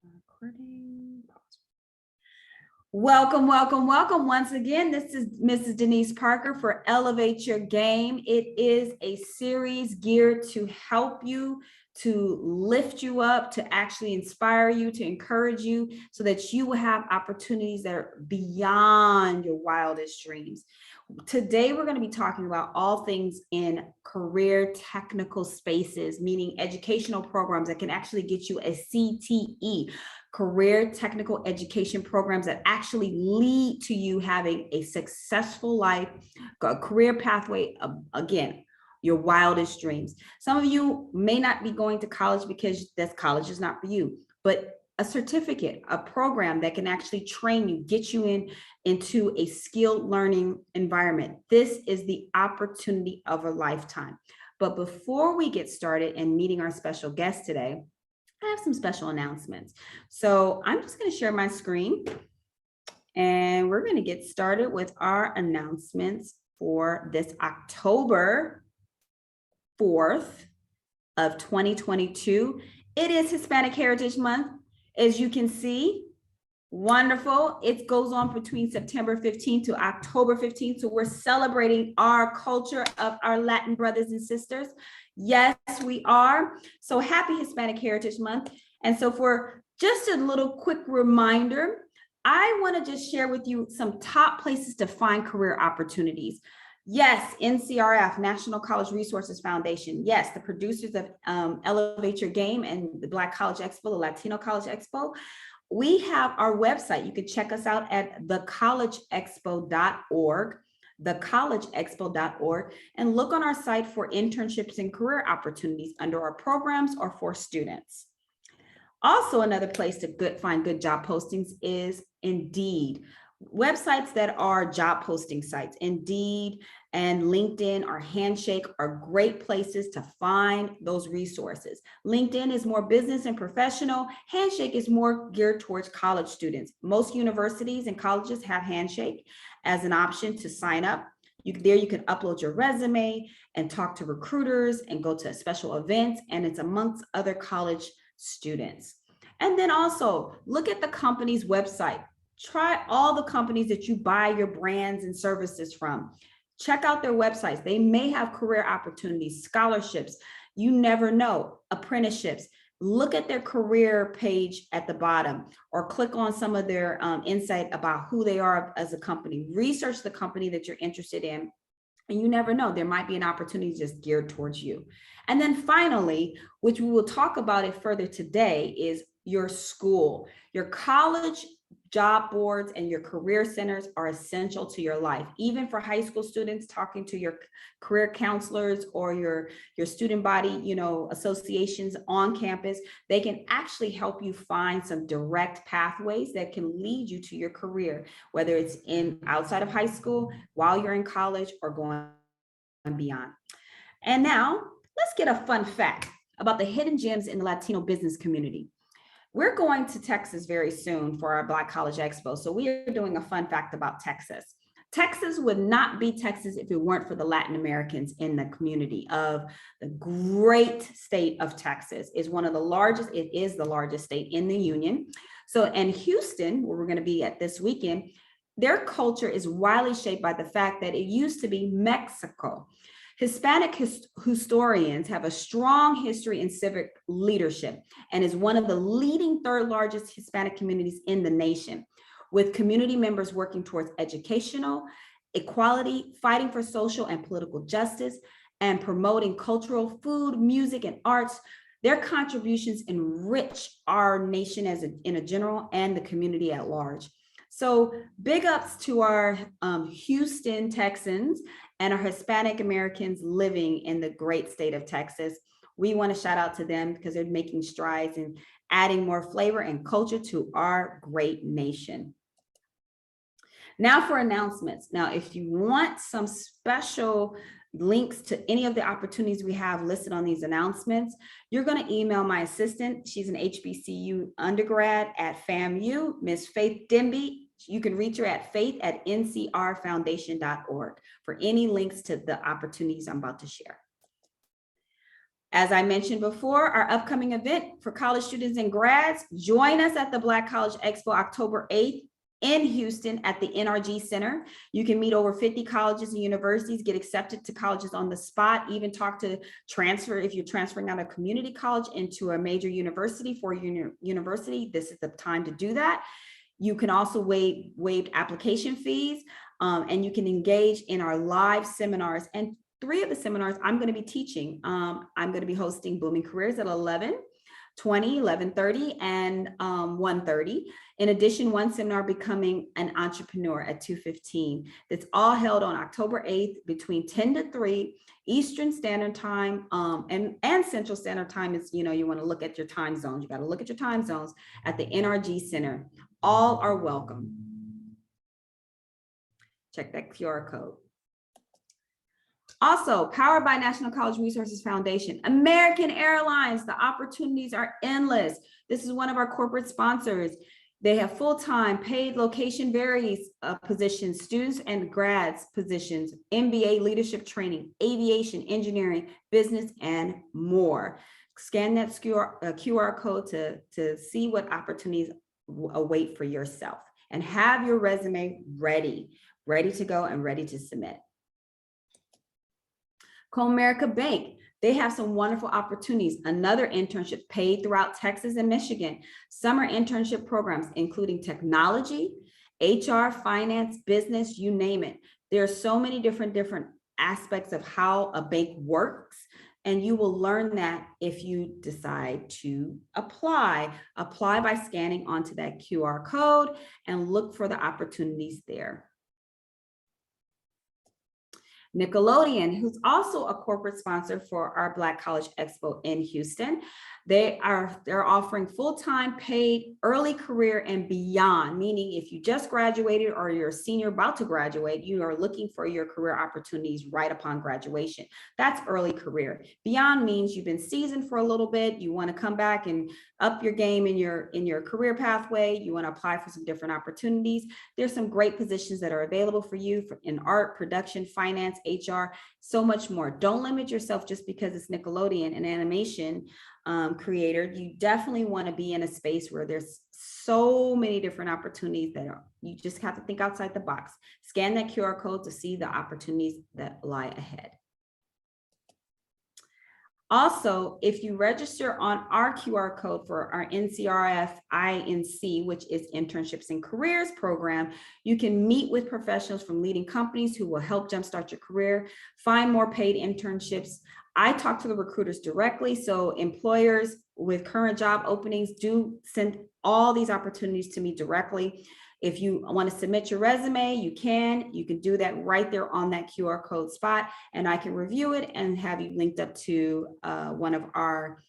Recording. Welcome, welcome, welcome. Once again, this is Mrs. Denise Parker for Elevate Your Game. It is a series geared to help you, to lift you up, to actually inspire you, to encourage you so that you will have opportunities that are beyond your wildest dreams. Today, we're going to be talking about all things in career technical spaces, meaning educational programs that can actually get you a CTE, career technical education programs that actually lead to you having a successful life, a career pathway, again, your wildest dreams. Some of you may not be going to college because this college is not for you, but a certificate, a program that can actually train you, get you into a skilled learning environment. This is the opportunity of a lifetime. But before we get started and meeting our special guest today, I have some special announcements. So I'm just going to share my screen and we're going to get started with our announcements for this October 4th of 2022. It is Hispanic Heritage Month. As you can see, wonderful. It goes on between September 15th to October 15th. So we're celebrating our culture of our Latin brothers and sisters. Yes, we are. So happy Hispanic Heritage Month. And so for just a little quick reminder, I want to just share with you some top places to find career opportunities. Yes, NCRF, National College Resources Foundation. Yes, the producers of Elevate Your Game and the Black College Expo, the Latino College Expo. We have our website. You can check us out at thecollegeexpo.org, thecollegeexpo.org, and look on our site for internships and career opportunities under our programs or for students. Also, another place to find good job postings is Indeed. Websites that are job posting sites, Indeed and LinkedIn or Handshake are great places to find those resources. LinkedIn is more business and professional. Handshake is more geared towards college students. Most universities and colleges have Handshake as an option to sign up. There you can upload your resume and talk to recruiters and go to special events, and it's amongst other college students. And then also look at the company's website. Try all the companies that you buy your brands and services from. Check out their websites. They may have career opportunities, scholarships. You never know, apprenticeships. Look at their career page at the bottom or click on some of their insight about who they are as a company. Research the company that you're interested in. And you never know, there might be an opportunity just geared towards you. And then finally, which we will talk about it further today, is your school. Your college job boards and your career centers are essential to your life. Even for high school students, talking to your career counselors or your student body, associations on campus, they can actually help you find some direct pathways that can lead you to your career, whether it's outside of high school, while you're in college, or going beyond. And now let's get a fun fact about the hidden gems in the Latino business community. We're going to Texas very soon for our Black College Expo. So we are doing a fun fact about Texas. Texas would not be Texas if it weren't for the Latin Americans in the community of the great state of Texas. It is the largest state in the union. So in Houston, where we're going to be at this weekend, their culture is widely shaped by the fact that it used to be Mexico. Hispanic historians have a strong history in civic leadership and is one of the leading third largest Hispanic communities in the nation, with community members working towards educational equality, fighting for social and political justice, and promoting cultural, food, music, and arts. Their contributions enrich our nation in a general and the community at large. So big ups to our Houston Texans and our Hispanic Americans living in the great state of Texas. We want to shout out to them because they're making strides and adding more flavor and culture to our great nation. Now for announcements. Now, if you want some special links to any of the opportunities we have listed on these announcements, you're going to email my assistant. She's an HBCU undergrad at FAMU, Miss Faith Demby. You can reach her at faith@ncrfoundation.org for any links to the opportunities I'm about to share. As I mentioned before, our upcoming event for college students and grads, join us at the Black College Expo October 8th in Houston at the NRG Center. You can meet over 50 colleges and universities, get accepted to colleges on the spot, even talk to transfer if you're transferring out of community college into a major university for your university. This is the time to do that. You can also waive application fees, and you can engage in our live seminars. And 3 of the seminars I'm going to be teaching. I'm going to be hosting Booming Careers at 11:20, 11:30, and 1:30. In addition, one seminar, Becoming an Entrepreneur, at 2:15. It's all held on October 8th between 10 to 3 Eastern Standard Time, and Central Standard Time is, you want to look at your time zones. You got to look at your time zones at the NRG Center. All are welcome. Check that QR code. Also, powered by National College Resources Foundation, American Airlines, the opportunities are endless. This is one of our corporate sponsors. They have full-time, paid, location varies positions, students and grads positions, MBA leadership training, aviation, engineering, business, and more. Scan that QR code to see what opportunities await for yourself, and have your resume ready to go and ready to submit. Comerica Bank, they have some wonderful opportunities. Another internship paid throughout Texas and Michigan. Summer internship programs, including technology, HR, finance, business, you name it. There are so many different aspects of how a bank works, and you will learn that if you decide to apply by scanning onto that QR code and look for the opportunities there. Nickelodeon, who's also a corporate sponsor for our Black College Expo in Houston. They're offering full-time, paid, early career and beyond, meaning if you just graduated or you're a senior about to graduate, you are looking for your career opportunities right upon graduation. That's early career. Beyond means you've been seasoned for a little bit, you want to come back and up your game in your career pathway, you want to apply for some different opportunities. There's some great positions that are available for you in art, production, finance, HR, so much more. Don't limit yourself just because it's Nickelodeon, an animation creator. You definitely want to be in a space where there's so many different opportunities you just have to think outside the box. Scan that QR code to see the opportunities that lie ahead. Also, if you register on our QR code for our NCRF INC, which is Internships and Careers program, you can meet with professionals from leading companies who will help jumpstart your career, find more paid internships. I talk to the recruiters directly, so employers with current job openings do send all these opportunities to me directly. If you want to submit your resume, you can do that right there on that QR code spot, and I can review it and have you linked up to one of our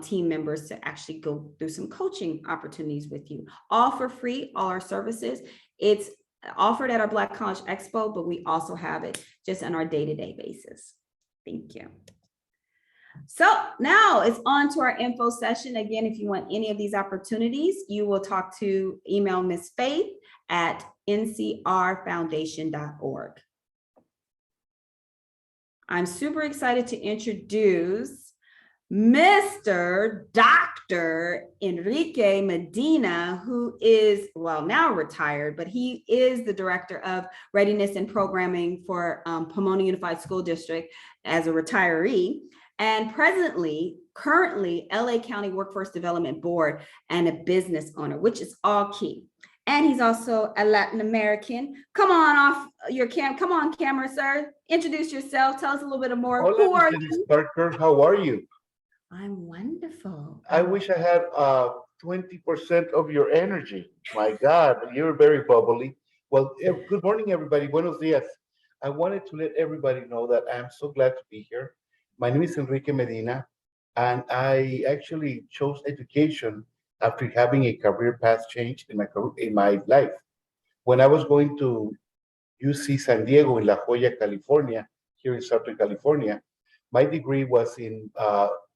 team members to actually go through some coaching opportunities with you. All for free, all our services. It's offered at our Black College Expo, but we also have it just on our day-to-day basis. Thank you. So now it's on to our info session. Again, if you want any of these opportunities, you will email Ms. Faith at ncrfoundation.org. I'm super excited to introduce Mr. Dr. Enrique Medina, who is, well, now retired, but he is the Director of Readiness and Programming for Pomona Unified School District as a retiree. And currently LA County Workforce Development Board and a business owner, which is all key. And he's also a Latin American. Come on camera, sir. Introduce yourself. Tell us a little bit more. Hola, who are you? Parker, how are you? I'm wonderful. I wish I had 20% of your energy. My God, you're very bubbly. Well, good morning, everybody. Buenos dias. I wanted to let everybody know that I'm so glad to be here. My name is Enrique Medina, and I actually chose education after having a career path change in my life. When I was going to UC San Diego in La Jolla, California, here in Southern California, my degree was in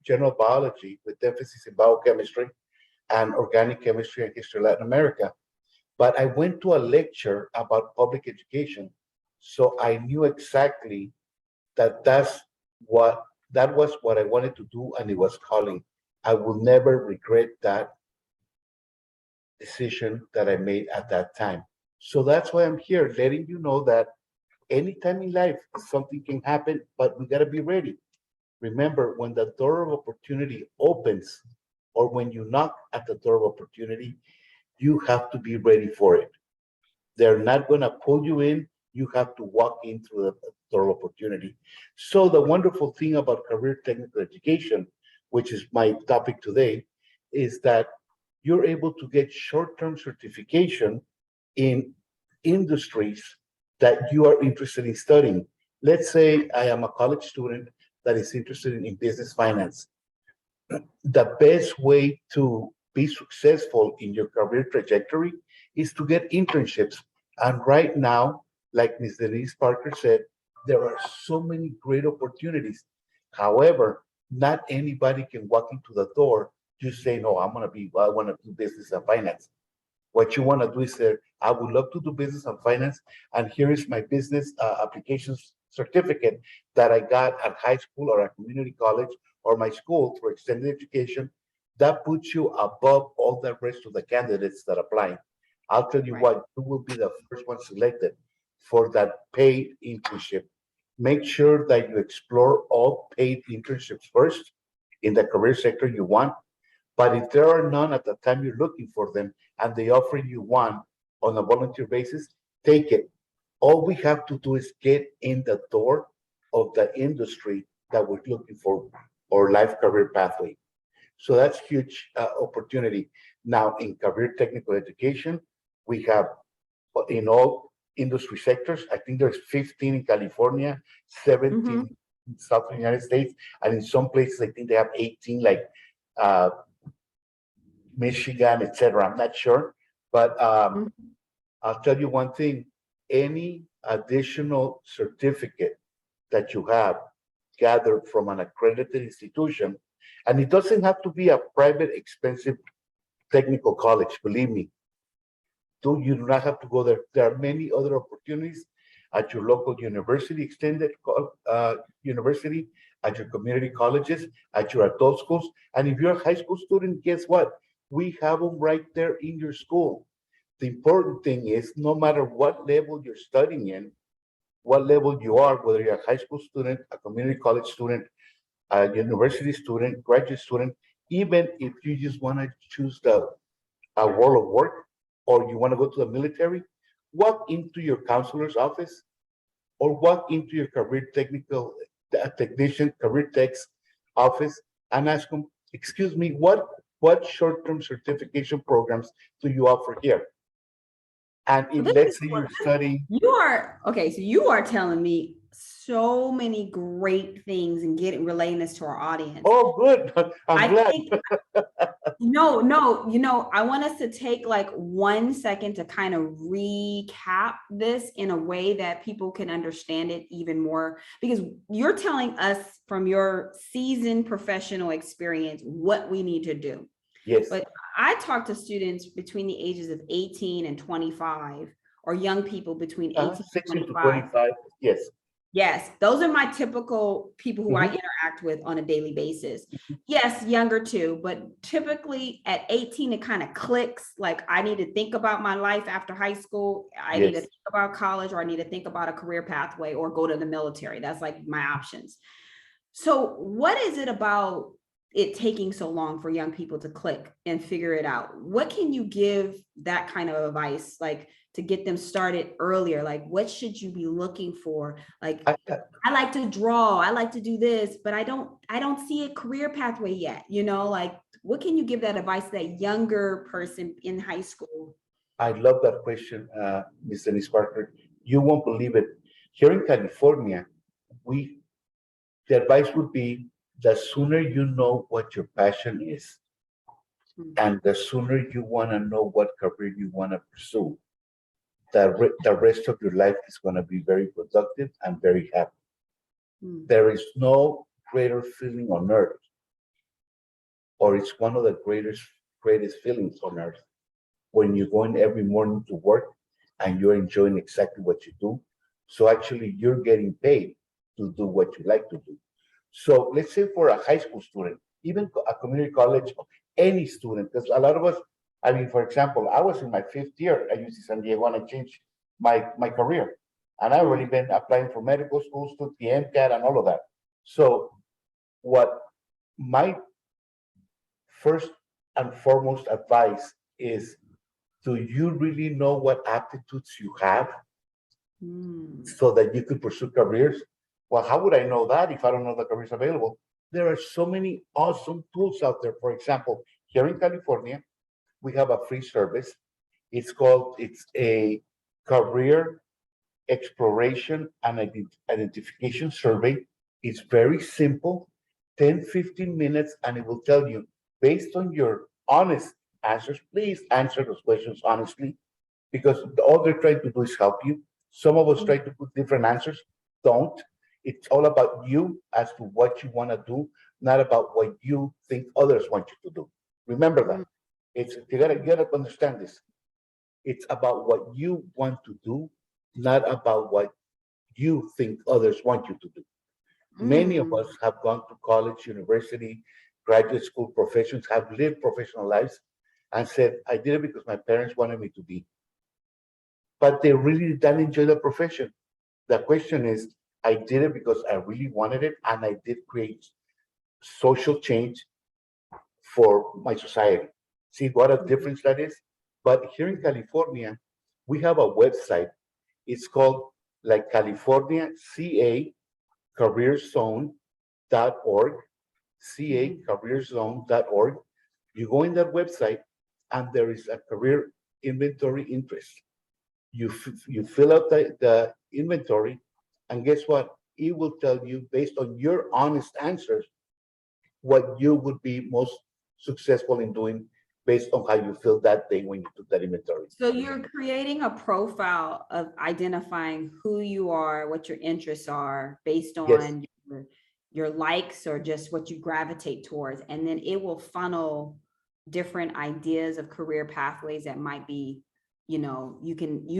general biology with emphasis in biochemistry and organic chemistry and history of Latin America. But I went to a lecture about public education, so I knew exactly that that's what That was what I wanted to do, and it was calling. I will never regret that decision that I made at that time. So that's why I'm here, letting you know that anytime in life something can happen, but we got to be ready. Remember, when the door of opportunity opens, or when you knock at the door of opportunity, you have to be ready for it. They're not going to pull you in. You have to walk in through the door of opportunity. So the wonderful thing about career technical education, which is my topic today, is that you're able to get short-term certification in industries that you are interested in studying. Let's say I am a college student that is interested in business finance. The best way to be successful in your career trajectory is to get internships. And right now, like Ms. Denise Parker said, there are so many great opportunities. However, not anybody can walk into the door just saying, "Oh, I want to do business and finance." What you want to do is say, "I would love to do business and finance, and here is my business applications certificate that I got at high school or at community college or my school through extended education." That puts you above all the rest of the candidates that apply. I'll tell you Right. what, you will be the first one selected for that paid internship. Make sure that you explore all paid internships first in the career sector you want. But if there are none at the time you're looking for them and they offer you one on a volunteer basis, take it. All we have to do is get in the door of the industry that we're looking for or life career pathway. So that's huge opportunity. Now in career technical education, we have in all industry sectors, I think there's 15 in California, 17 Mhm. in Southern United States, and in some places I think they have 18, like uh, Michigan, etc. I'm not sure, but Mhm. I'll tell you one thing: any additional certificate that you have gathered from an accredited institution, and it doesn't have to be a private, expensive technical college. Believe me, you do not have to go there. There are many other opportunities at your local university, extended university, at your community colleges, at your adult schools. And if you're a high school student, guess what? We have them right there in your school. The important thing is no matter what level you're studying in, what level you are, whether you're a high school student, a community college student, a university student, graduate student, even if you just want to choose the a world of work or you want to go to the military, walk into your counselor's office or walk into your career technical technician, career tech's office and ask them, "Excuse me, what short-term certification programs do you offer here?" And So if this is let's say what you're studying, you are okay. So you are telling me so many great things and getting relaying this to our audience. oh, good, I'm I glad. think no, I want us to take like 1 second to kind of recap this in a way that people can understand it even more, because you're telling us from your seasoned professional experience what we need to do. Yes, But I talk to students between the ages of 18 and 25, or young people between 18 and 16 to 25. 25, yes. Yes, those are my typical people who I Mhm. interact with on a daily basis. Yes, younger too, but typically at 18, it kind of clicks. Like, I need to think about my life after high school. I need to Yes. think about college, or I need to think about a career pathway or go to the military. That's like my options. So, what is it about it taking so long for young people to click and figure it out? What can you give that kind of advice, like to get them started earlier? Like, what should you be looking for? Like, I, I like to draw, I like to do this, but I don't see a career pathway yet. Like, what can you give that advice to that younger person in high school? I love that question, Ms. Denise Parker. You won't believe it. Here in California, we the advice would be the sooner you know what your passion is, Hmm. and the sooner you want to know what career you want to pursue, the rest of your life is going to be very productive and very happy. Hmm. There is no greater feeling on earth, or it's one of the greatest feelings on earth when you go in every morning to work and you're enjoying exactly what you do. So actually, you're getting paid to do what you like to do. So let's say for a high school student, even a community college, any student, because a lot of us, I mean, for example, I was in my 5th year at UC San Diego and I changed my career. And I've already been applying for medical schools, to the MCAT and all of that. So what my first and foremost advice is, do you really know what aptitudes you have so that you could pursue careers? Well, how would I know that if I don't know the careers available? There are so many awesome tools out there. For example, here in California, we have a free service. It's a career exploration and identification survey. It's very simple, 10, 15 minutes, and it will tell you, based on your honest answers, please answer those questions honestly, because all they're trying to do is help you. Some of us try to put different answers, don't. It's all about you as to what you want to do, not about what you think others want you to do. Remember that. You gotta understand this. It's about what you want to do, not about what you think others want you to do. Many of us have gone to college, university, graduate school, professions, have lived professional lives, and said, I did it because my parents wanted me to be. But they really didn't enjoy the profession. The question is, I did it because I really wanted it, and I did create social change for my society. See what a difference that is? But here in California, we have a website. It's called like California CA careerzone.org, cacareerzone.org. You go in that website and there is a career inventory interest. You fill out the inventory, and guess what? It will tell you, based on your honest answers, what you would be most successful in doing based on how you feel that day when you took that inventory. So you're creating a profile of identifying who you are, what your interests are based Yes. on your likes or just what you gravitate towards. And then it will funnel different ideas of career pathways that might be, you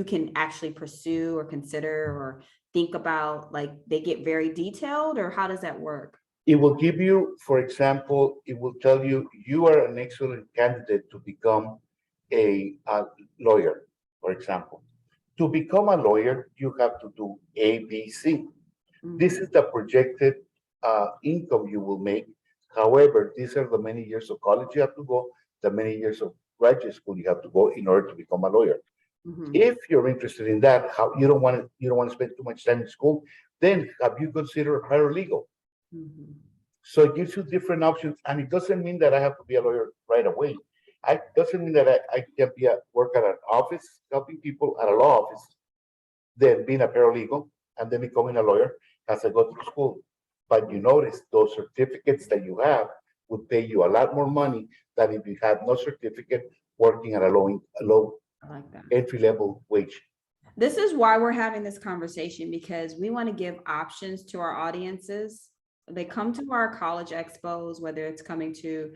can actually pursue or consider or think about. Like, they get very detailed, or how does that work? It will give you, for example, it will tell you you are an excellent candidate to become a lawyer, for example. To become a lawyer, you have to do A, B, C. This is the projected income you will make. However, these are the many years of college you have to go, the many years of graduate school you have to go in order to become a lawyer. If you're interested in that, how you don't want to spend too much time in school, then have you considered paralegal? So it gives you different options, and it doesn't mean that I have to be a lawyer right away. It doesn't mean that I can work at an office helping people at a law office, then being a paralegal, and then becoming a lawyer as I go through school. But you notice those certificates that you have would pay you a lot more money than if you had no certificate working at a low I like that. entry level wage. This is why we're having this conversation, because we want to give options to our audiences. They come to our college expos, whether it's coming to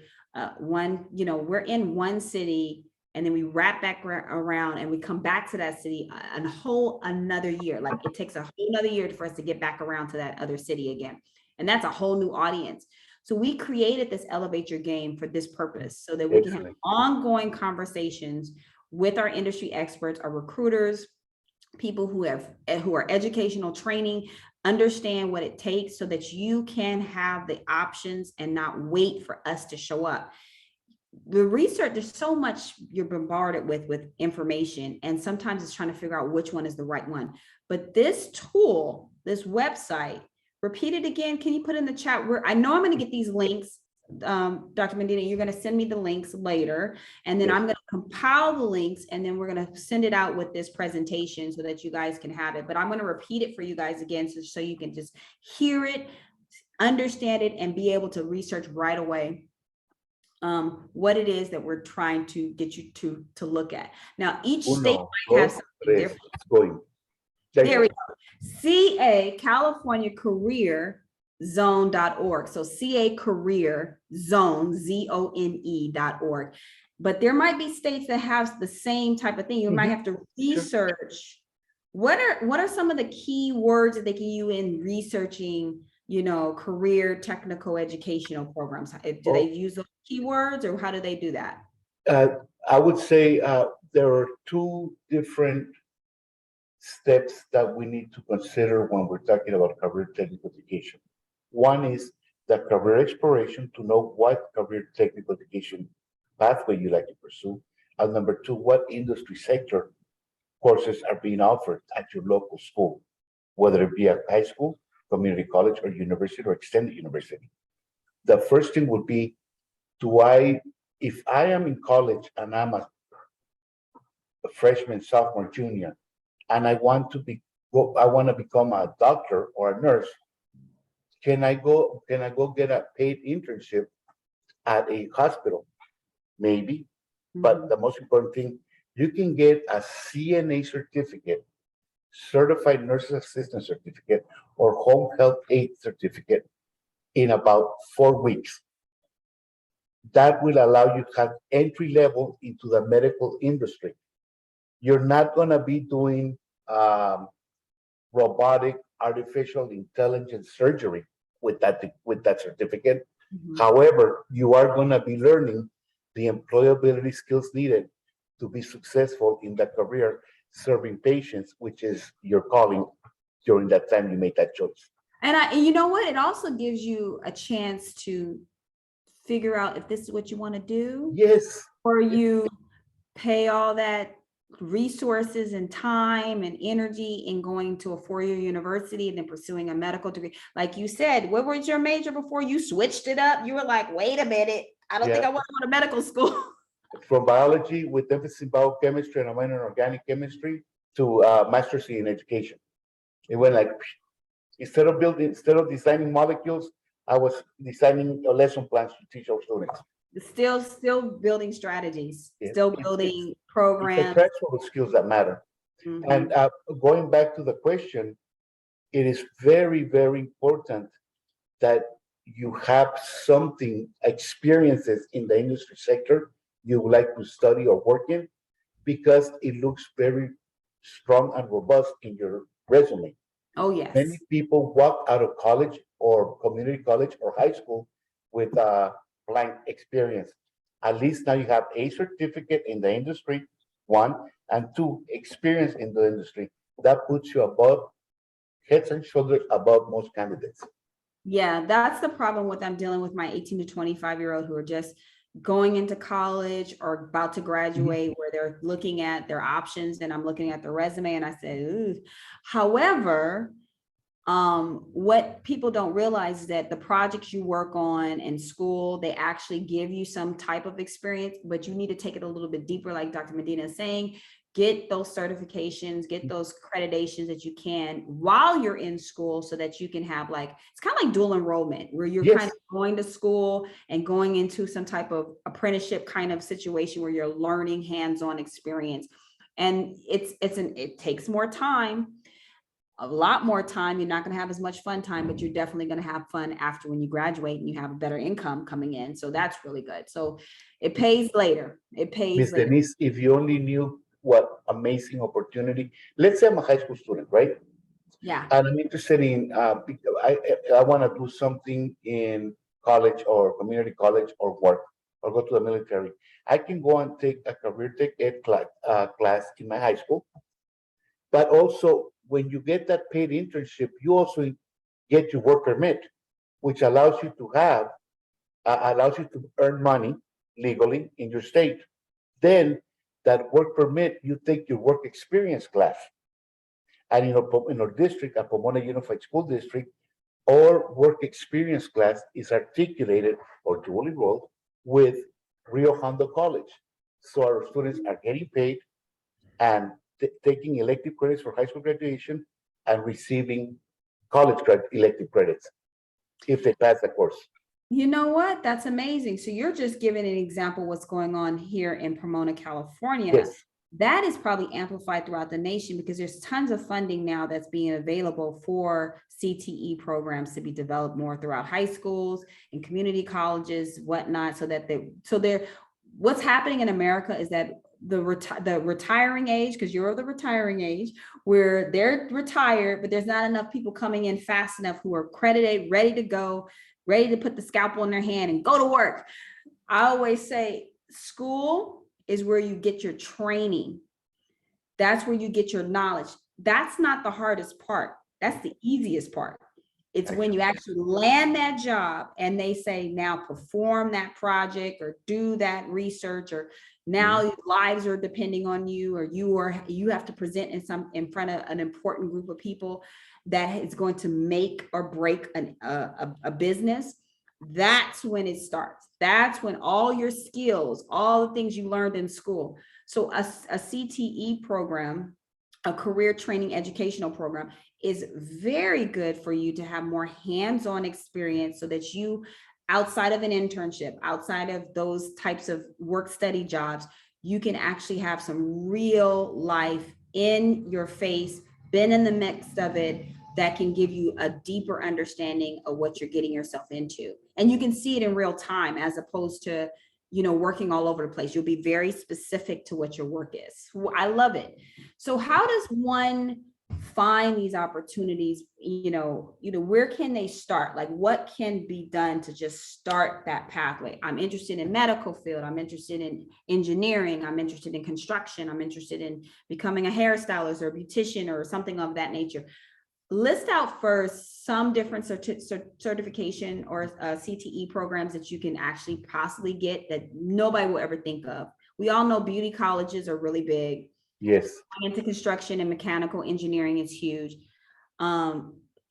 we're in one city and then we wrap back around and we come back to that city a whole another year. Like, it takes a whole another year for us to get back around to that other city again. And that's a whole new audience. So we created this Elevate Your Game for this purpose, so that we can have ongoing conversations with our industry experts, our recruiters, people who are educational training, understand what it takes so that you can have the options and not wait for us to show up. The research, there's so much you're bombarded with information, and sometimes it's trying to figure out which one is the right one. But this tool, this website, repeat it again. Can you put in the chat? I know I'm going to get these links. Dr. Medina, you're going to send me the links later, and then I'm going to compile the links, and then we're going to send it out with this presentation so that you guys can have it. But I'm going to repeat it for you guys again, so you can just hear it, understand it, and be able to research right away what it is that we're trying to get you to look at. Now, each state might have something different. There we go. CA, California Career Zone.org. So CA Career Zone, ZONE.org. But there might be states that have the same type of thing. You might have to research. What are some of the key words that they can use in researching career technical educational programs? Do they Well, use those keywords, or how do they do that? uh, I would say there are two different steps that we need to consider when we're talking about career technical education. One is the career exploration to know what career technical education pathway you like to pursue. And number two, what industry sector courses are being offered at your local school, whether it be a high school, community college, or university, or extended university. The first thing would be, if I am in college and I'm a freshman, sophomore, junior, and I want to become a doctor or a nurse, can I go get a paid internship at a hospital? Maybe. But Mhm. the most important thing, you can get a CNA certificate, certified nurse assistant certificate, or home health aide certificate in about 4 weeks. That will allow you to have entry level into the medical industry. You're not going to be doing um, robotic artificial intelligence surgery with that certificate. Mhm. However, you are going to be learning the employability skills needed to be successful in that career serving patients, which is your calling during that time you make that choice. And you know what? It also gives you a chance to figure out if this is what you want to do, Yes, or you pay all that resources and time and energy in going to a 4-year university and then pursuing a medical degree. Like you said, what was your major before you switched it up? You were like, wait a minute, I don't think yeah. I want to go to medical school. From biology with emphasis in biochemistry and a minor in organic chemistry to master's in education. It went like, instead of designing molecules, I was designing lesson plans to teach our students. Still building strategies, Yeah, still it's it's building it's the programs. transferable skills that matter. And Mhm. going back to the question, it is very, very important that you have something, experiences in the industry sector you would like to study or work in, because it looks very strong and robust in your resume. Oh, Many yes. people walk out of college or community college or high school with a blank experience. At least now you have a certificate in the industry, one, and two, experience in the industry. That puts you above, heads and shoulders above most candidates. Yeah, that's the problem with I'm dealing with my 18 to 25-year-old who are just going into college or about to Mhm. graduate, where they're looking at their options and I'm looking at the resume and I said, ooh. However, what people don't realize is that the projects you work on in school, they actually give you some type of experience, but you need to take it a little bit deeper, like Dr. Medina is saying. Get those certifications, get those accreditations that you can while you're in school, so that you can have, like, it's kind of like dual enrollment, where you're kind Yes, of going to school and going into some type of apprenticeship kind of situation where you're learning hands-on experience. And it takes more time, a lot more time. You're not going to have as much fun time, but you're definitely going to have fun after, when you graduate and you have a better income coming in. So that's really good. So it pays later. It pays Miss later. Denise, if you only knew what amazing opportunity. Let's say I'm a high school student, right? Yeah. And I'm interested in, I want to do something in college or community college or work or go to the military. I can go and take a career tech ed class in my high school. But also, when you get that paid internship, you also get your work permit, which allows you to earn money legally in your state. Then that work permit, you take your work experience class. And in our district, at Pomona Unified School District, our work experience class is articulated or dual enrolled with Rio Hondo College. So our students are getting paid and taking elective credits for high school graduation and receiving elective credits if they pass the course. You know what? That's amazing. So you're just giving an example of what's going on here in Pomona, California. Yes. That is probably amplified throughout the nation, because there's tons of funding now that's being available for CTE programs to be developed more throughout high schools and community colleges, whatnot, so that what's happening in America is that the retiring age, because you're the retiring age, where they're retired, but there's not enough people coming in fast enough who are accredited, ready to go, ready to put the scalpel in their hand and go to work. I always say school is where you get your training. That's where you get your knowledge. That's not the hardest part. That's the easiest part. It's when you actually land that job and they say, now perform that project or do that research, or now lives are depending on you, or you have to present in front of an important group of people that is going to make or break a business. That's when it starts. That's when all your skills, all the things you learned in school. So a CTE program, a career training educational program, is very good for you to have more hands-on experience, so that you, outside of an internship, outside of those types of work study jobs, you can actually have some real life in your face, been in the mix of it, that can give you a deeper understanding of what you're getting yourself into. And you can see it in real time, as opposed to, working all over the place. You'll be very specific to what your work is. I love it. So how does one find these opportunities? Where can they start? Like, what can be done to just start that pathway? I'm interested in medical field. I'm interested in engineering. I'm interested in construction. I'm interested in becoming a hairstylist or a beautician or something of that nature. List out first some different certification or CTE programs that you can actually possibly get that nobody will ever think of. We all know beauty colleges are really big. Yes. Into construction and mechanical engineering is huge.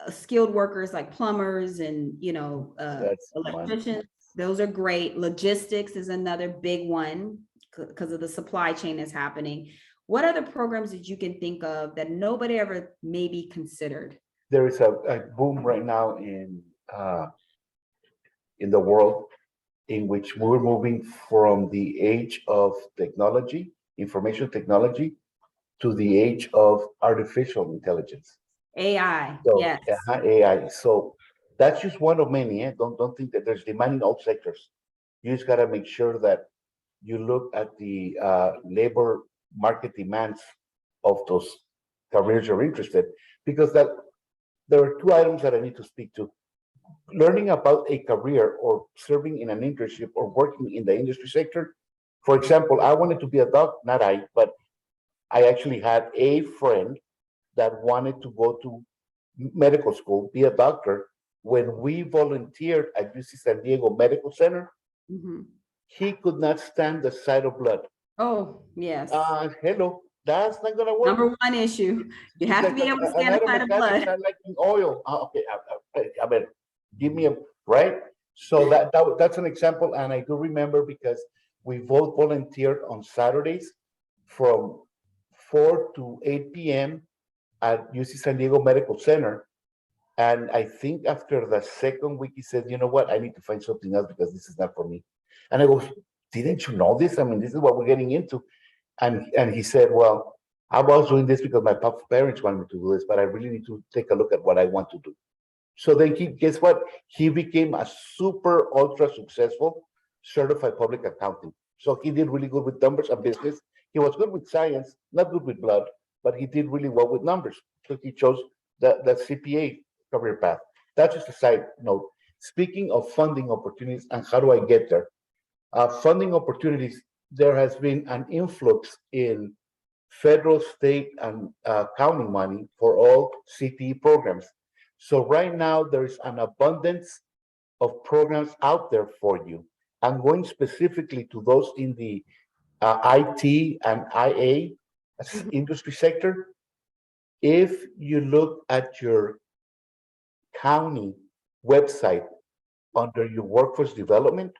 Skilled workers like plumbers and electricians, those are great. Logistics is another big one because of the supply chain that's happening. What other programs that you can think of that nobody ever maybe considered? There is a boom right now in the world, in which we're moving from the age of technology, information technology, to the age of artificial intelligence. AI, So, yes. AI. So that's just one of many. Don't think that there's demand in all sectors. You just got to make sure that you look at the labor market demands of those careers you're interested, because that there are two items that I need to speak to. Learning about a career or serving in an internship or working in the industry sector. For example, I wanted to be a doctor, not I, but I actually had a friend that wanted to go to medical school, be a doctor. When we volunteered at UC San Diego Medical Center, he could not stand the sight of blood. Oh, yes. Hello, that's not gonna work. Number one issue, you have to be able to stand the sight of blood. Not liking oil. Okay, I mean, give me a right. So that's an example, and I do remember because we both volunteered on Saturdays from 4 to 8 p.m. at UC San Diego Medical Center. And I think after the second week, he said, "You know what? I need to find something else because this is not for me." And I go, "Didn't you know this? I mean, this is what we're getting into." And he said, "Well, I was doing this because my parents wanted me to do this, but I really need to take a look at what I want to do." So then guess what? He became a super ultra successful certified public accountant. So he did really good with numbers and business. He was good with science, not good with blood, but he did really well with numbers. So he chose the CPA career path. That's just a side note. Speaking of funding opportunities and how do I get there? Funding opportunities, there has been an influx in federal, state, and county money for all CTE programs. So right now, there's an abundance of programs out there for you. I'm going specifically to those in the IT and IA industry sector. If you look at your county website under your workforce development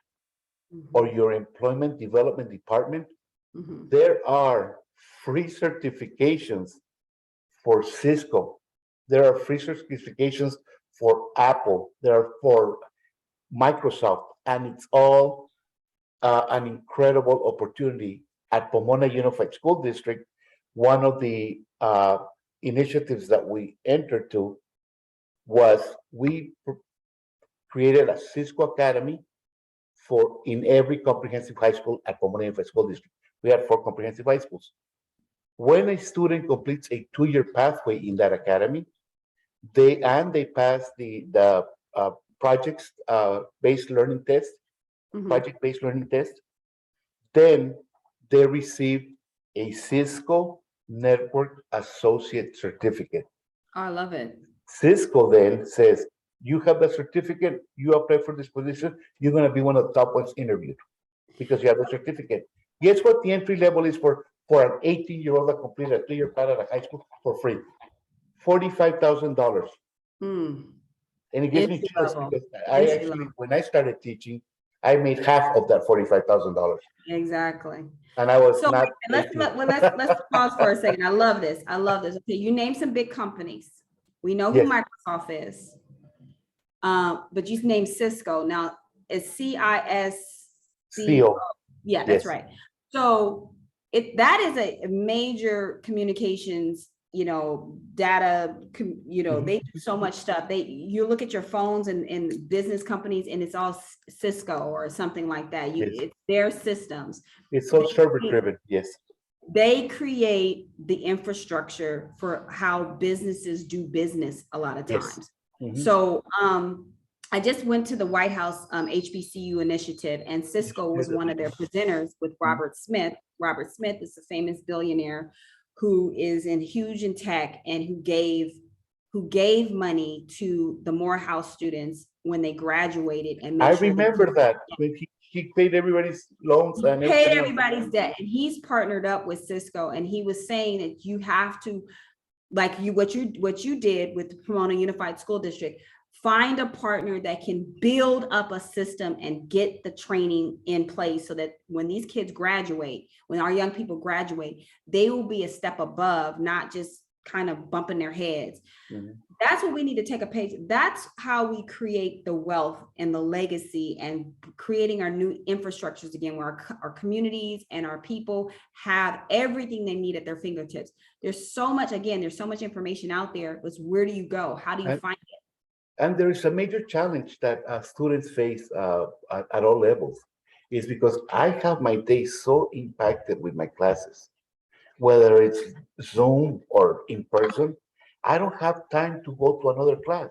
or your employment development department, there are free certifications for Cisco. There are free certifications for Apple. There are for Microsoft, and it's all an incredible opportunity at Pomona Unified School District. One of the initiatives that we entered to was we created a Cisco Academy for in every comprehensive high school at Pomona Unified School District. We had 4 comprehensive high schools. When a student completes a 2-year pathway in that academy, they pass the projects based learning test, Mhm. project-based learning test, then they receive a Cisco Network Associate Certificate. I love it. Cisco then says, you have the certificate, you apply for this position, you're going to be one of the top ones interviewed because you have the certificate. Guess what the entry level is for an 18-year-old that completed a 2-year path at a high school for free? $45,000. Mm. And it gives me Entry chills level. because I Entry actually, level. when I started teaching, I made half of that $45,000. Exactly. And I was So not let's 18. let's pause for a second. I love this. I love this. Okay, you name some big companies. We know who Yes, Microsoft is. But you named Cisco. Now, it's CISCO. CO. Yeah, that's Yes. right. So that is a major communications, data, they do so much stuff. You look at your phones and business companies and it's all Cisco or something like that. Yes. It's their systems. It's all server driven. Yes. They create the infrastructure for how businesses do business a lot of Yes. times. Mhm. So I just went to the White House HBCU initiative, and Cisco was one of their presenters with Robert Smith. Robert Smith is a famous billionaire who is huge in tech and who gave money to the Morehouse students when they graduated and made I sure remember that when he paid everybody's loans and paid everything else. everybody's debt, and he's partnered up with Cisco, and he was saying that you have to, like what you did with the Pomona Unified School District, find a partner that can build up a system and get the training in place so that when these kids graduate, when our young people graduate, they will be a step above, not just kind of bumping their heads. Mm-hmm. That's what we need to take a page. That's how we create the wealth and the legacy and creating our new infrastructures again, where our communities and our people have everything they need at their fingertips. There's so much information out there, but where do you go? How do you find it? And there is a major challenge that students face at all levels, is because I have my days so impacted with my classes, whether it's Zoom or in person. I don't have time to go to another class.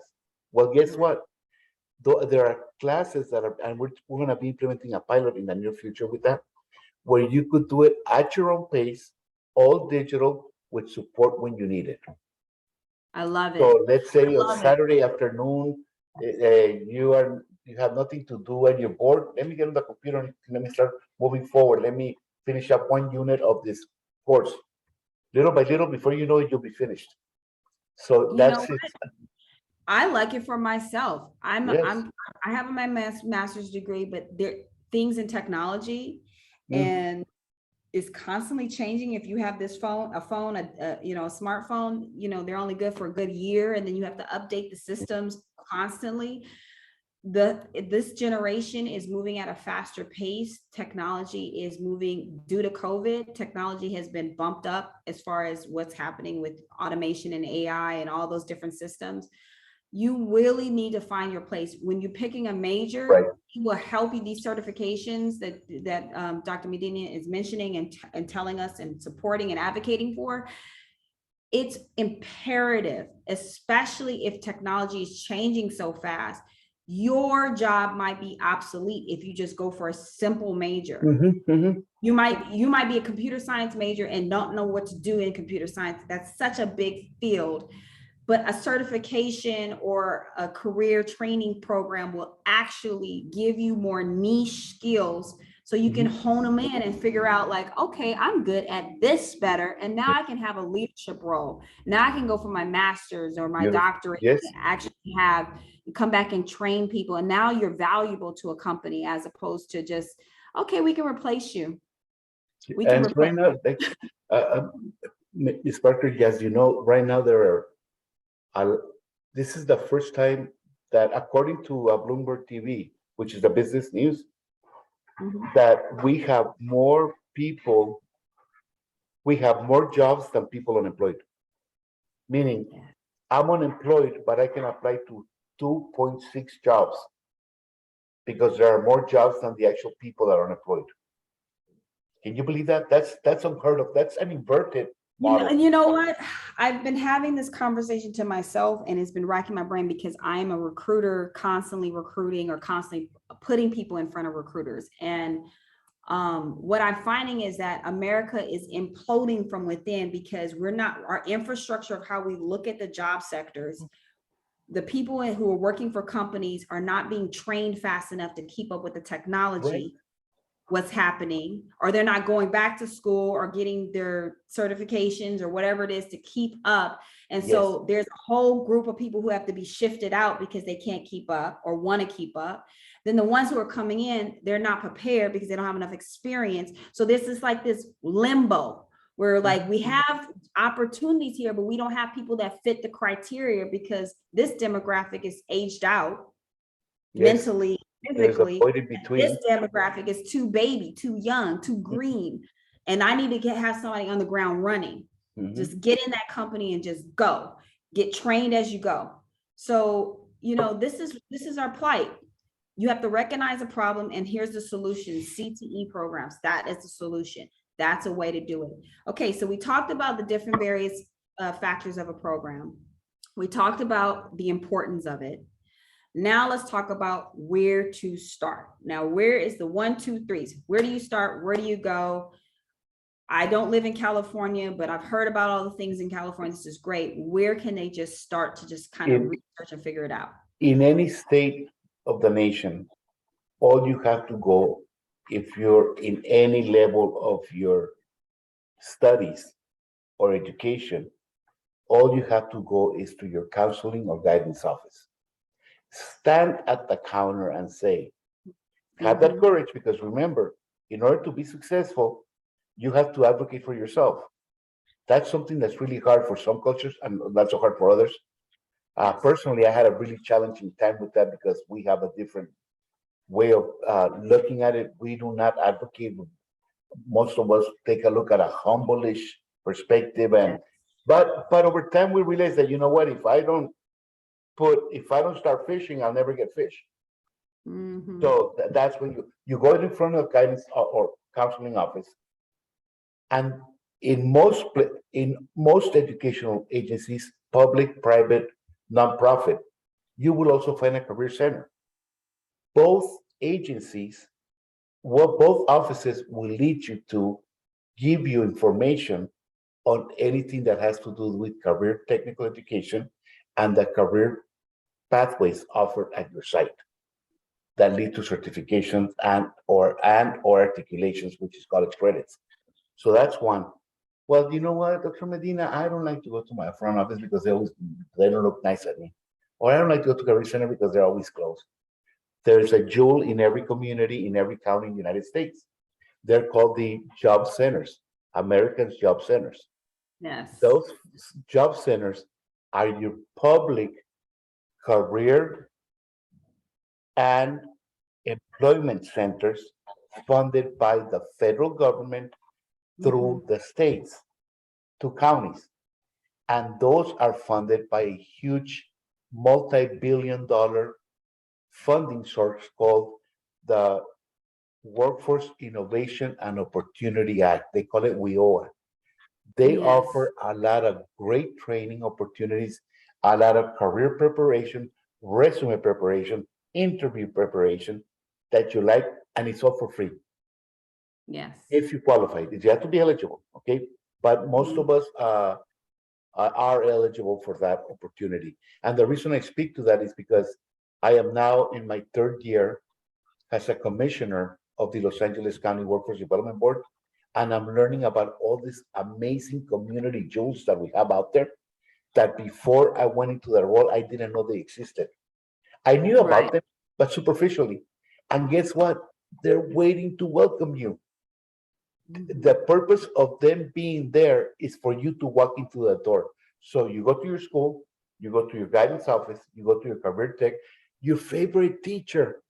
Well, guess what? There are classes that are, and we're going to be implementing a pilot in the near future with that, where you could do it at your own pace, all digital, with support when you need it. I love it. So let's say on Saturday afternoon, you have nothing to do and you're bored. Let me get on the computer and let me start moving forward. Let me finish up one unit of this course. Little by little, before you know it, you'll be finished. So that's it. I like it for myself. I have my master's degree, but there things in technology and is constantly changing. If you have this phone, a smartphone, they're only good for a good year, and then you have to update the systems constantly. This generation is moving at a faster pace. Technology is moving due to COVID. Technology has been bumped up as far as what's happening with automation and AI and all those different systems. You really need to find your place when you're picking a major. Right. It will help you. These certifications that Dr. Medina is mentioning and telling us and supporting and advocating for. It's imperative, especially if technology is changing so fast. Your job might be obsolete if you just go for a simple major. You might be a computer science major and don't know what to do in computer science. That's such a big field. But a certification or a career training program will actually give you more niche skills so you can hone them in and figure out like, okay, I'm good at this better. And now I can have a leadership role. Now I can go for my master's or my doctorate and actually come back and train people. And now you're valuable to a company as opposed to just, okay, we can replace you. Right now, Ms. Parker, as you know, right now this is the first time that, according to Bloomberg TV, which is the business news, that we have more jobs than people unemployed. Meaning, I'm unemployed, but I can apply to 2.6 jobs because there are more jobs than the actual people that are unemployed. Can you believe that? That's unheard of. That's an inverted model. You know what? I've been having this conversation to myself, and it's been racking my brain because I'm a recruiter, constantly recruiting or constantly putting people in front of recruiters. And what I'm finding is that America is imploding from within because our infrastructure of how we look at the job sectors, the people who are working for companies are not being trained fast enough to keep up with the technology. What's happening, or they're not going back to school or getting their certifications or whatever it is to keep up. And so there's a whole group of people who have to be shifted out because they can't keep up or want to keep up. Then the ones who are coming in, they're not prepared because they don't have enough experience. So this is like this limbo where like we have opportunities here, but we don't have people that fit the criteria because this demographic is aged out mentally, physically. This demographic is too baby, too young, too green. And I need to have somebody on the ground running. Just get in that company and just go. Get trained as you go. So, you know, this is our plight. You have to recognize a problem, and here's the solution. CTE programs, that is the solution. That's a way to do it. Okay, so we talked about the different various factors of a program. We talked about the importance of it. Now let's talk about where to start. Now, where is the 1, 2, 3s? Where do you start? Where do you go? I don't live in California, but I've heard about all the things in California. This is great. Where can they just start to just kind of research and figure it out? In any state of the nation, all you have to go, if you're in any level of your studies or education, all you have to go is to your counseling or guidance office. Stand at the counter and say, have that courage, because remember, in order to be successful, you have to advocate for yourself. That's something that's really hard for some cultures and not so hard for others. Personally, I had a really challenging time with that because we have a different way of looking at it. We do not advocate. Most of us take a look at a humble-ish perspective, and but over time we realize that, you know what, if I don't start fishing, I'll never get fish. So that's when you go in front of guidance or counseling office, and in most educational agencies, public, private, nonprofit, you will also find a career center. Both agencies, both offices will lead you to give you information on anything that has to do with career technical education and the career pathways offered at your site that lead to certifications and or articulations, which is college credits. So that's one. Well, you know what, Dr. Medina, I don't like to go to my front office because they don't look nice at me. Or I don't like to go to career center because they're always closed. There's a jewel in every community, in every county in the United States. They're called the job centers, Americans Job Centers. Yes. Those job centers are your public career and employment centers funded by the federal government through the states to counties. And those are funded by a huge multi-billion-dollar funding source called the Workforce Innovation and Opportunity Act. They call it WIOA. They offer a lot of great training opportunities, a lot of career preparation, resume preparation, interview preparation that you like, and it's all for free. Yes. If you qualify, you have to be eligible, okay? But most of us are eligible for that opportunity. And the reason I speak to that is because I am now in my 3rd year as a commissioner of the Los Angeles County Workforce Development Board, and I'm learning about all these amazing community jewels that we have out there that before I went into the role, I didn't know they existed. I knew about them, but superficially. And guess what? They're waiting to welcome you. The purpose of them being there is for you to walk into the door. So you go to your school, you go to your guidance office, you go to your career tech, your favorite teacher.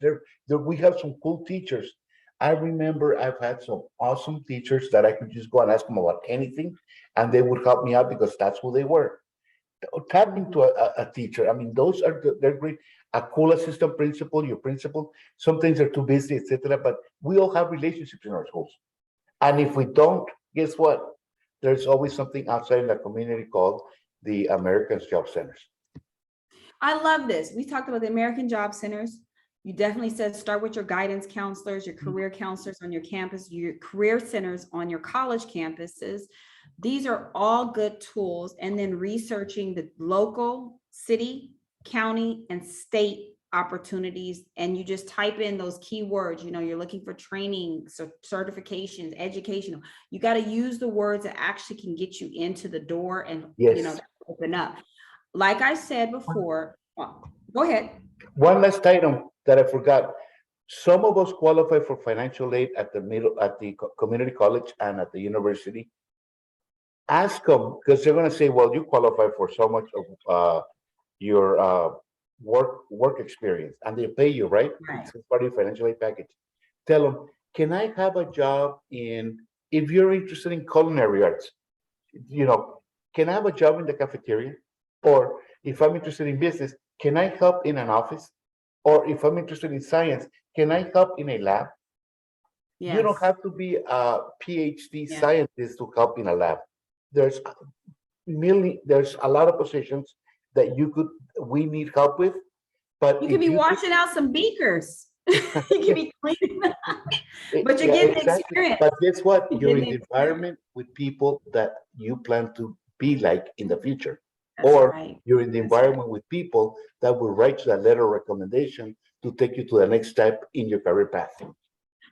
We have some cool teachers. I remember I've had some awesome teachers that I could just go and ask them about anything, and they would help me out because that's who they were. Tap into a teacher. I mean, they're great. A cool assistant principal, your principal. Some things are too busy, etc. But we all have relationships in our schools. And if we don't, guess what? There's always something outside in the community called the Americans Job Centers. I love this. We talked about the American Job Centers. You definitely said start with your guidance counselors, your career counselors on your campus, your career centers on your college campuses. These are all good tools. And then researching the local, city, county, and state opportunities. And you just type in those keywords. You're looking for training, so certifications, educational. You got to use the words that actually can get you into the door and Yes. open up. Like I said before, go ahead. One last item that I forgot. Some of us qualify for financial aid at the community college and at the university. Ask them, because they're going to say, well, you qualify for so much of your work experience, and they pay you, right? Right. It's part of your financial aid package. Tell them, can I have a job if you're interested in culinary arts, can I have a job in the cafeteria? Or if I'm interested in business, can I help in an office? Or if I'm interested in science, can I help in a lab? Yes. You don't have to be a PhD scientist to help in a lab. There's a lot of positions that we need help with. But you could be washing out some beakers. You could be cleaning, but you're getting experience. But guess what? You're in the environment with people that you plan to be like in the future. You're in the environment with people that will write you that letter of recommendation to take you to the next step in your career path.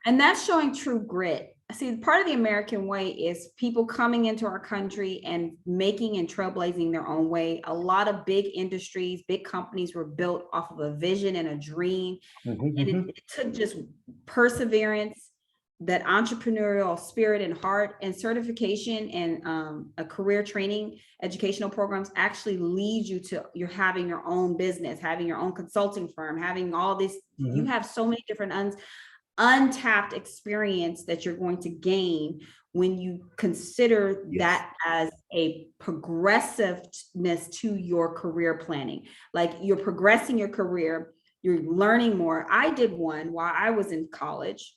And that's showing true grit. See, part of the American way is people coming into our country and making and trailblazing their own way. A lot of big industries, big companies were built off of a vision and a dream. And it took just perseverance, that entrepreneurial spirit and heart, and certification and a career training, educational programs actually lead you to you're having your own business, having your own consulting firm, having all this. You have so many different untapped experience that you're going to gain when you consider that as a progressiveness to your career planning. Like, you're progressing your career, you're learning more. I did one while I was in college.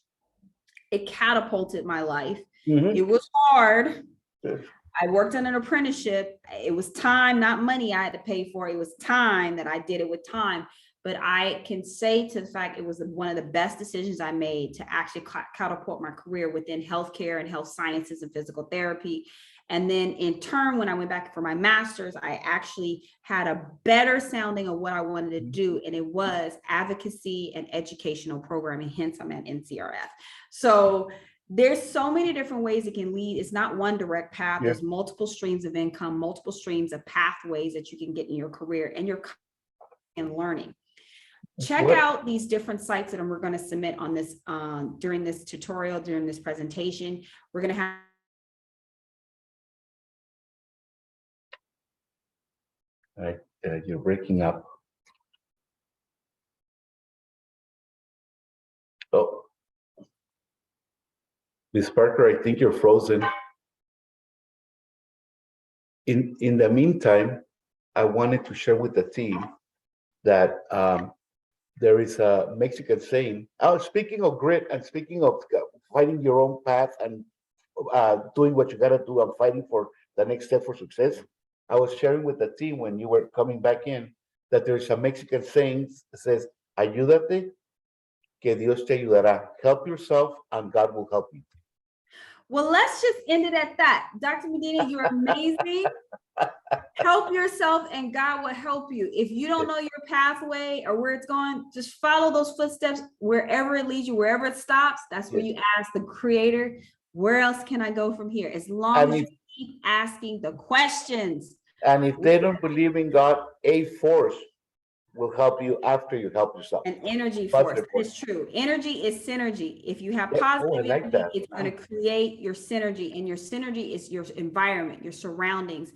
It catapulted my life. It was hard. I worked on an apprenticeship. It was time, not money I had to pay for. It was time that I did it with time. But I can say to the fact it was one of the best decisions I made to actually catapult my career within healthcare and health sciences and physical therapy. And then in turn, when I went back for my master's, I actually had a better sounding of what I wanted to do. And it was advocacy and educational programming. Hence, I'm at NCRF. So there's so many different ways it can lead. It's not one direct path. There's multiple streams of income, multiple streams of pathways that you can get in your career and your learning. Check out these different sites that we're going to submit on this during this tutorial, during this presentation. We're going to have you're breaking up. Oh, Ms. Parker, I think you're frozen. In the meantime, I wanted to share with the team that there is a Mexican saying. Speaking of grit and speaking of finding your own path and doing what you got to do and fighting for the next step for success, I was sharing with the team when you were coming back in that there's a Mexican saying that says, ayúdate, que Dios te ayudará. Help yourself and God will help you. Well, let's just end it at that. Dr. Medina, you're amazing. Help yourself and God will help you. If you don't know your pathway or where it's going, just follow those footsteps wherever it leads you, wherever it stops. That's where you ask the Creator, where else can I go from here? As long as you keep asking the questions. And if they don't believe in God, a force will help you after you help yourself. An energy force. It's true. Energy is synergy. If you have positive energy, it's going to create your synergy, and your synergy is your environment, your surroundings.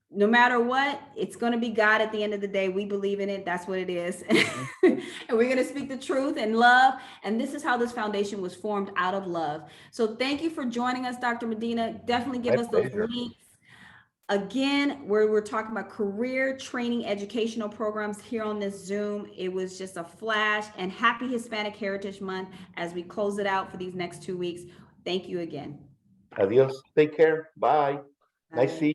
No matter what, it's going to be God at the end of the day. We believe in it. That's what it is. And we're going to speak the truth and love. And this is how this foundation was formed, out of love. So thank you for joining us, Dr. Medina. Definitely give us those links. Again, we're talking about career training educational programs here on this Zoom. It was just a flash, and happy Hispanic Heritage Month as we close it out for these next 2 weeks. Thank you again. Adios. Take care. Bye. Nice Bye. seeing